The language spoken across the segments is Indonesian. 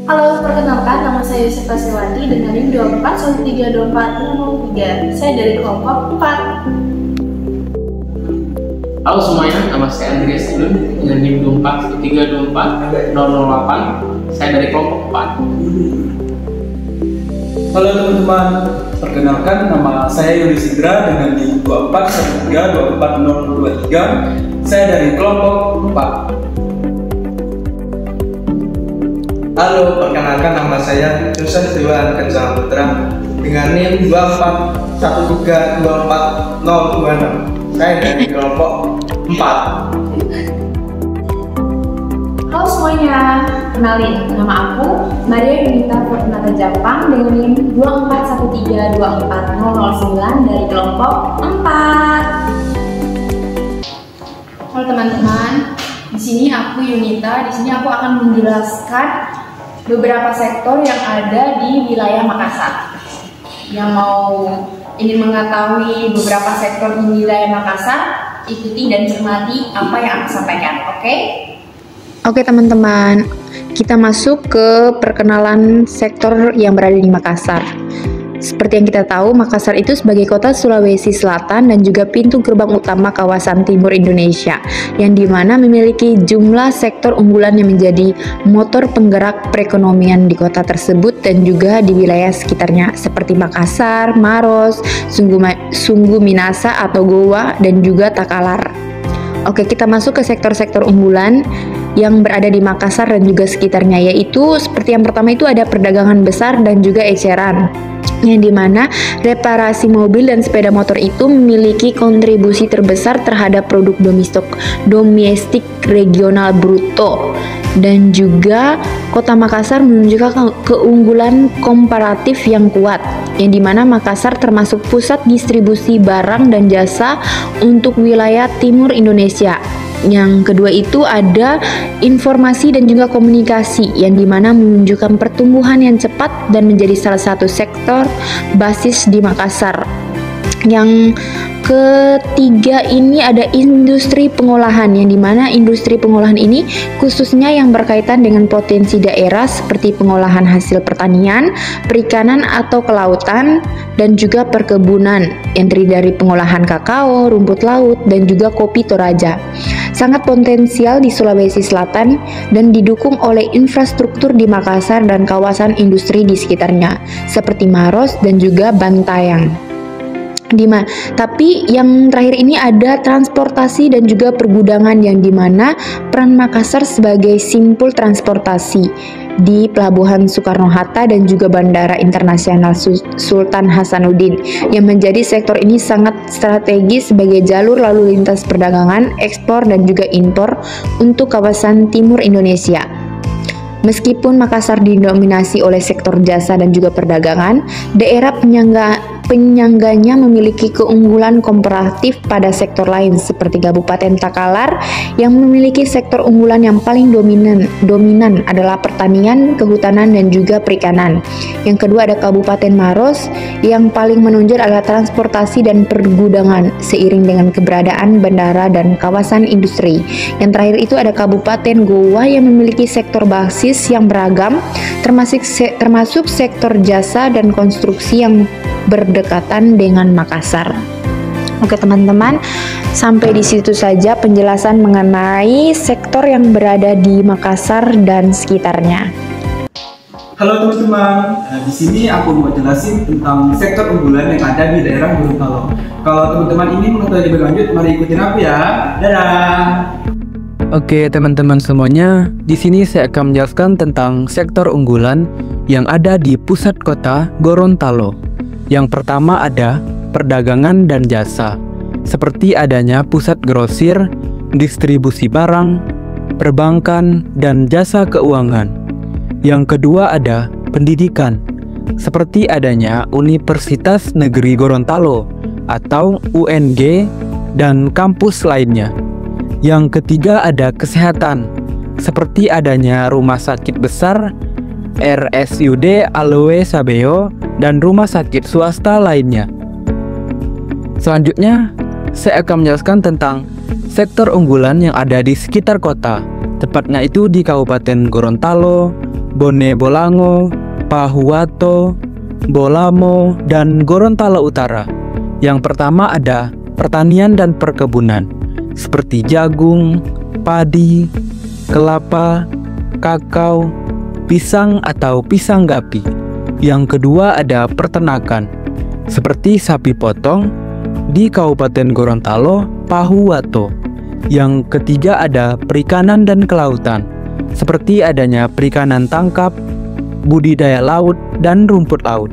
Halo, perkenalkan nama saya Yusuf Silwanti dengan NIM 24132403. Saya dari kelompok 4. Halo semuanya, nama saya Andreas Ilun dengan NIM 24132408. Saya dari kelompok 4. Halo teman-teman, perkenalkan nama saya Yuli Sidra dengan NIM 24132403. Saya dari kelompok 4. Halo, perkenalkan nama saya Joseph Dewan Kencang Putra dengan NIM 24132406. Saya dari kelompok 4. Halo semuanya, kenalin, nama aku Maria Yunita Fortunata Japang dengan NIM 24132409 dari kelompok 4. Halo teman-teman, di sini aku Yunita. Di sini aku akan menjelaskan beberapa sektor yang ada di wilayah Makassar. Yang ingin mengetahui beberapa sektor di wilayah Makassar, ikuti dan cermati apa yang aku sampaikan, oke? Oke teman-teman, kita masuk ke perkenalan sektor yang berada di Makassar. Seperti yang kita tahu, Makassar itu sebagai kota Sulawesi Selatan dan juga pintu gerbang utama kawasan timur Indonesia, yang dimana memiliki jumlah sektor unggulan yang menjadi motor penggerak perekonomian di kota tersebut dan juga di wilayah sekitarnya, seperti Makassar, Maros, Sungguh Minasa atau Goa, dan juga Takalar. Oke, kita masuk ke sektor-sektor unggulan yang berada di Makassar dan juga sekitarnya, yaitu seperti yang pertama itu ada perdagangan besar dan juga eceran, yang dimana reparasi mobil dan sepeda motor itu memiliki kontribusi terbesar terhadap produk domestik regional bruto. Dan juga kota Makassar menunjukkan keunggulan komparatif yang kuat, yang dimana Makassar termasuk pusat distribusi barang dan jasa untuk wilayah timur Indonesia. Yang kedua itu ada informasi dan juga komunikasi, yang dimana menunjukkan pertumbuhan yang cepat dan menjadi salah satu sektor basis di Makassar. Yang ketiga ini ada industri pengolahan, yang dimana industri pengolahan ini khususnya yang berkaitan dengan potensi daerah seperti pengolahan hasil pertanian, perikanan atau kelautan, dan juga perkebunan yang terdiri dari pengolahan kakao, rumput laut, dan juga kopi Toraja. Sangat potensial di Sulawesi Selatan dan didukung oleh infrastruktur di Makassar dan kawasan industri di sekitarnya seperti Maros dan juga Bantaeng. Tapi yang terakhir ini ada transportasi dan juga pergudangan, yang dimana peran Makassar sebagai simpul transportasi di Pelabuhan Soekarno-Hatta dan juga Bandara Internasional Sultan Hasanuddin, yang menjadi sektor ini sangat strategis sebagai jalur lalu lintas perdagangan, ekspor dan juga impor untuk kawasan timur Indonesia. Meskipun Makassar didominasi oleh sektor jasa dan juga perdagangan, daerah penyangganya memiliki keunggulan komparatif pada sektor lain seperti Kabupaten Takalar yang memiliki sektor unggulan yang paling dominan adalah pertanian, kehutanan, dan juga perikanan. Yang kedua ada Kabupaten Maros yang paling menonjol adalah transportasi dan pergudangan seiring dengan keberadaan bandara dan kawasan industri. Yang terakhir itu ada Kabupaten Goa yang memiliki sektor basis yang beragam termasuk sektor jasa dan konstruksi yang berdekatan dengan Makassar. Oke teman-teman, sampai di situ saja penjelasan mengenai sektor yang berada di Makassar dan sekitarnya. Halo teman-teman, di sini aku mau jelasin tentang sektor unggulan yang ada di daerah Gorontalo. Kalau teman-teman ini mengetahui lebih lanjut, mari ikutin aku ya. Dadah. Oke teman-teman semuanya, di sini saya akan menjelaskan tentang sektor unggulan yang ada di pusat kota Gorontalo. Yang pertama ada perdagangan dan jasa, seperti adanya pusat grosir, distribusi barang, perbankan, dan jasa keuangan. Yang kedua ada pendidikan, seperti adanya Universitas Negeri Gorontalo atau UNG dan kampus lainnya. Yang ketiga ada kesehatan, seperti adanya rumah sakit besar, RSUD Aloe Sabeo, dan rumah sakit swasta lainnya. Selanjutnya, saya akan menjelaskan tentang sektor unggulan yang ada di sekitar kota, tepatnya itu di Kabupaten Gorontalo, Bone Bolango, Pahuwato, Bolamo, dan Gorontalo Utara. Yang pertama ada pertanian dan perkebunan, seperti jagung, padi, kelapa, kakao, pisang atau pisang gapi. Yang kedua ada peternakan, seperti sapi potong di Kabupaten Gorontalo, Pahuwato. Yang ketiga ada perikanan dan kelautan, seperti adanya perikanan tangkap, budidaya laut, dan rumput laut.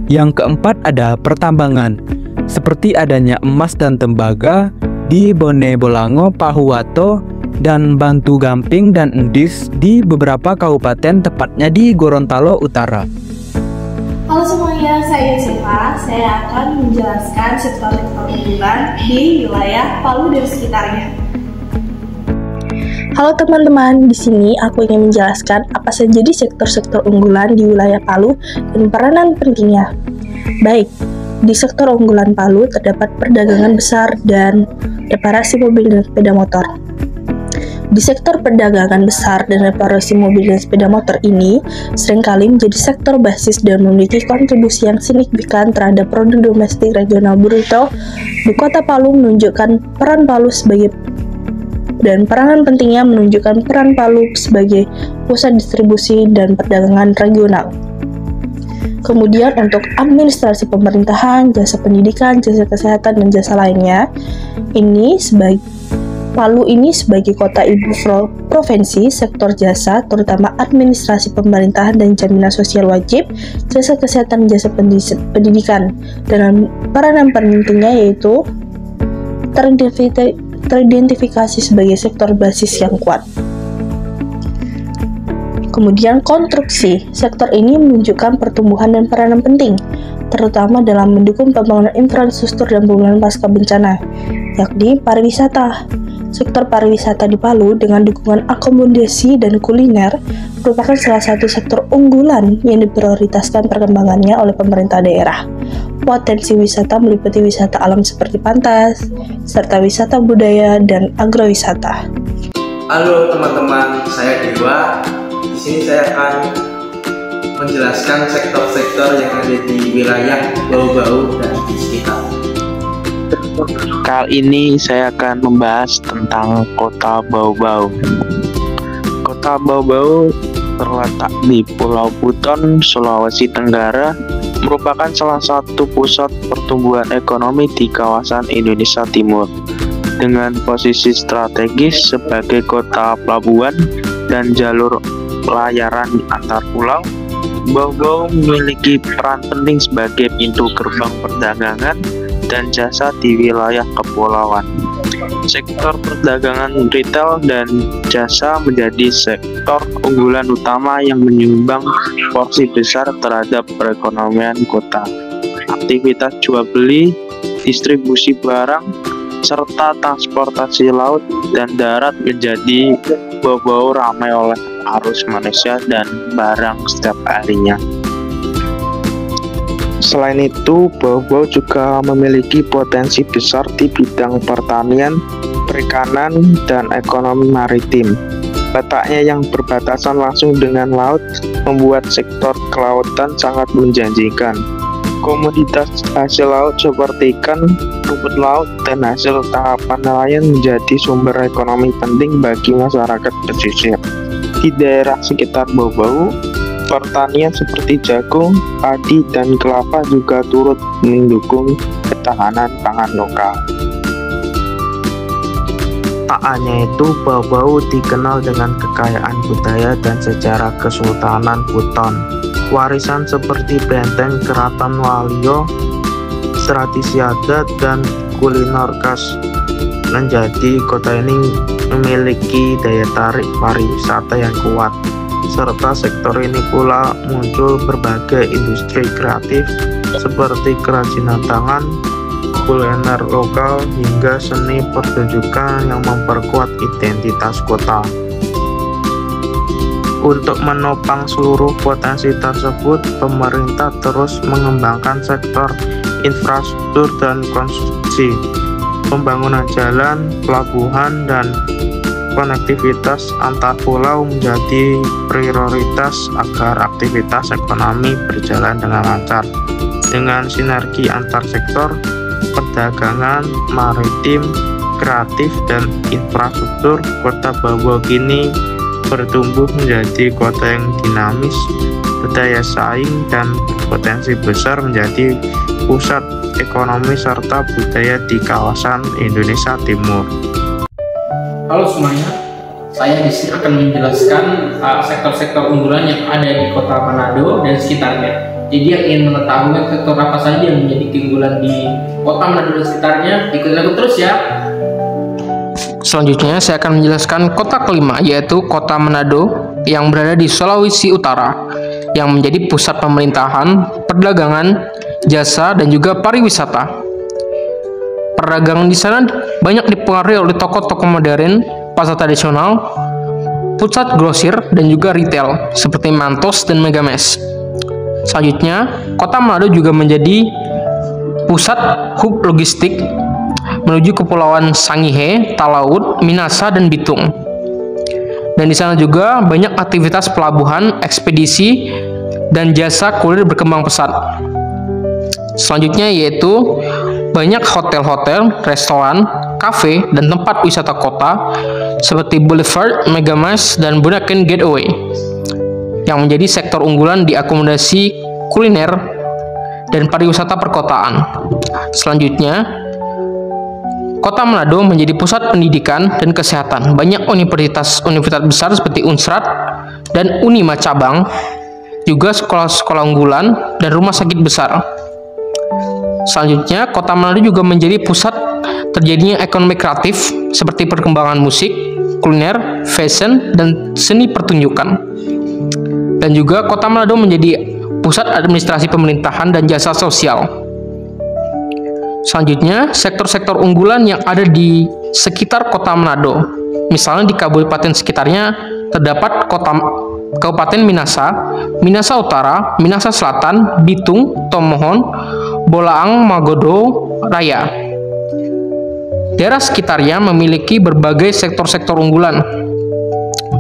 Yang keempat ada pertambangan, seperti adanya emas dan tembaga di Bone Bolango, Pahuwato, dan Bantu Gamping dan Endis di beberapa kabupaten, tepatnya di Gorontalo Utara. Halo semuanya, saya Siva. Saya akan menjelaskan sektor-sektor unggulan di wilayah Palu dan sekitarnya. Halo teman-teman, di sini aku ingin menjelaskan apa saja di sektor-sektor unggulan di wilayah Palu dan peranan pentingnya. Baik, di sektor unggulan Palu terdapat perdagangan besar dan reparasi mobil dan sepeda motor. Di sektor perdagangan besar dan reparasi mobil dan sepeda motor ini seringkali menjadi sektor basis dan memiliki kontribusi yang signifikan terhadap produk domestik regional bruto. Di Kota Palu menunjukkan peran Palu sebagai dan peranan pentingnya menunjukkan peran Palu sebagai pusat distribusi dan perdagangan regional. Kemudian untuk administrasi pemerintahan, jasa pendidikan, jasa kesehatan, dan jasa lainnya, Palu ini sebagai kota ibu provinsi, sektor jasa, terutama administrasi pemerintahan dan jaminan sosial wajib, jasa kesehatan, jasa pendidikan, dan peranan pentingnya yaitu teridentifikasi sebagai sektor basis yang kuat. Kemudian konstruksi, sektor ini menunjukkan pertumbuhan dan peranan penting, terutama dalam mendukung pembangunan infrastruktur dan pemulihan pasca bencana, yakni pariwisata. Sektor pariwisata di Palu dengan dukungan akomodasi dan kuliner merupakan salah satu sektor unggulan yang diprioritaskan perkembangannya oleh pemerintah daerah. Potensi wisata meliputi wisata alam seperti pantai, serta wisata budaya dan agrowisata. Halo teman-teman, saya Dewa. Di sini saya akan menjelaskan sektor-sektor yang ada di wilayah Bau-Bau dan di sekitar. Kali ini saya akan membahas tentang Kota Bau-Bau. Kota Bau-Bau terletak di Pulau Buton, Sulawesi Tenggara, merupakan salah satu pusat pertumbuhan ekonomi di kawasan Indonesia Timur. Dengan posisi strategis sebagai kota pelabuhan dan jalur pelayaran antar pulau, Bau-Bau memiliki peran penting sebagai pintu gerbang perdagangan dan jasa di wilayah kepulauan. Sektor perdagangan retail dan jasa menjadi sektor unggulan utama yang menyumbang porsi besar terhadap perekonomian kota. Aktivitas jual beli, distribusi barang, serta transportasi laut dan darat menjadi Bau-Bau ramai oleh arus manusia dan barang setiap harinya. Selain itu, Bau-Bau juga memiliki potensi besar di bidang pertanian, perikanan, dan ekonomi maritim. Letaknya yang berbatasan langsung dengan laut membuat sektor kelautan sangat menjanjikan. Komoditas hasil laut seperti ikan, rumput laut, dan hasil tangkapan nelayan menjadi sumber ekonomi penting bagi masyarakat pesisir. Di daerah sekitar Bau-Bau, pertanian seperti jagung, padi, dan kelapa juga turut mendukung ketahanan pangan lokal. Tak hanya itu, Bau-Bau dikenal dengan kekayaan budaya dan sejarah Kesultanan Buton. Warisan seperti benteng Keraton Waluyo, tradisi adat, dan kuliner khas menjadi kota ini memiliki daya tarik pariwisata yang kuat. Serta sektor ini pula muncul berbagai industri kreatif seperti kerajinan tangan, kuliner lokal, hingga seni pertunjukan yang memperkuat identitas kota. Untuk menopang seluruh potensi tersebut, pemerintah terus mengembangkan sektor infrastruktur dan konstruksi, pembangunan jalan, pelabuhan, dan konektivitas antar pulau menjadi prioritas agar aktivitas ekonomi berjalan dengan lancar. Dengan sinergi antar sektor, perdagangan, maritim, kreatif, dan infrastruktur, kota Bau-Bau kini bertumbuh menjadi kota yang dinamis, berdaya saing, dan potensi besar menjadi pusat ekonomi serta budaya di kawasan Indonesia Timur. Halo semuanya, saya di sini akan menjelaskan sektor-sektor unggulan yang ada di Kota Manado dan sekitarnya. Jadi yang ingin mengetahui sektor apa saja yang menjadi keunggulan di Kota Manado dan sekitarnya, ikutin aku terus ya. Selanjutnya saya akan menjelaskan kota kelima, yaitu Kota Manado yang berada di Sulawesi Utara, yang menjadi pusat pemerintahan, perdagangan, jasa, dan juga pariwisata. Perdagangan di sana banyak dipengaruhi oleh toko-toko modern, pasar tradisional, pusat grosir, dan juga retail seperti Mantos dan Megames. Selanjutnya, Kota Manado juga menjadi pusat hub logistik menuju kepulauan Sangihe, Talaut, Minasa, dan Bitung. Dan di sana juga banyak aktivitas pelabuhan, ekspedisi, dan jasa kurir berkembang pesat. Selanjutnya yaitu banyak hotel-hotel, restoran, kafe, dan tempat wisata kota seperti Boulevard, Megamas, dan Bunaken Gateway yang menjadi sektor unggulan di akomodasi kuliner dan pariwisata perkotaan. Selanjutnya, Kota Manado menjadi pusat pendidikan dan kesehatan. Banyak universitas besar seperti Unsrat dan Unima cabang, juga sekolah-sekolah unggulan dan rumah sakit besar. Selanjutnya, Kota Manado juga menjadi pusat terjadinya ekonomi kreatif seperti perkembangan musik, kuliner, fashion, dan seni pertunjukan. Dan juga Kota Manado menjadi pusat administrasi pemerintahan dan jasa sosial. Selanjutnya, sektor-sektor unggulan yang ada di sekitar Kota Manado. Misalnya di kabupaten sekitarnya terdapat Kabupaten Minasa, Minasa Utara, Minasa Selatan, Bitung, Tomohon, Bolaang, Magodo Raya. Daerah sekitarnya memiliki berbagai sektor-sektor unggulan,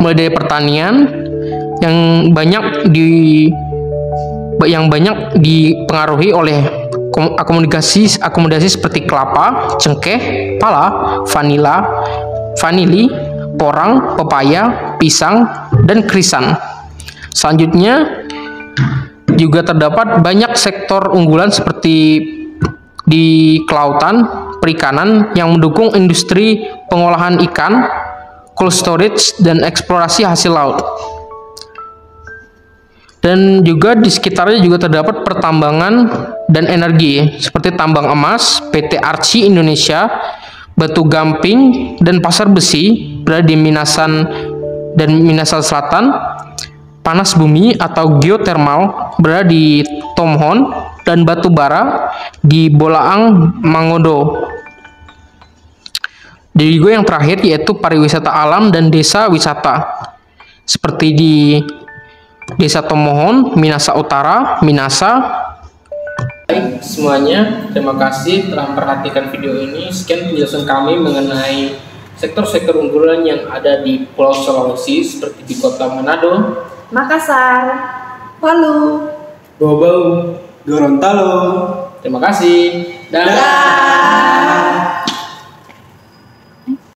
mulai dari pertanian yang banyak dipengaruhi oleh akomodasi seperti kelapa, cengkeh, pala, vanili, porang, pepaya, pisang, dan krisan. Selanjutnya juga terdapat banyak sektor unggulan seperti di kelautan, perikanan yang mendukung industri pengolahan ikan, cold storage, dan eksplorasi hasil laut. Dan juga di sekitarnya juga terdapat pertambangan dan energi seperti tambang emas, PT Arci Indonesia, batu gamping, dan pasar besi berada di Minasan dan Minasa Selatan. Panas bumi atau geotermal berada di Tomohon, dan batu bara di Bolaang, Mangodo. Dan juga yang terakhir yaitu pariwisata alam dan desa wisata seperti di Desa Tomohon, Minasa Utara, Minasa. Baik semuanya, terima kasih telah memperhatikan video ini. Sekian penjelasan kami mengenai sektor-sektor unggulan yang ada di Pulau Sulawesi seperti di Kota Manado, Makassar, Palu, Bau-Bau, Gorontalo. Terima kasih. Dah.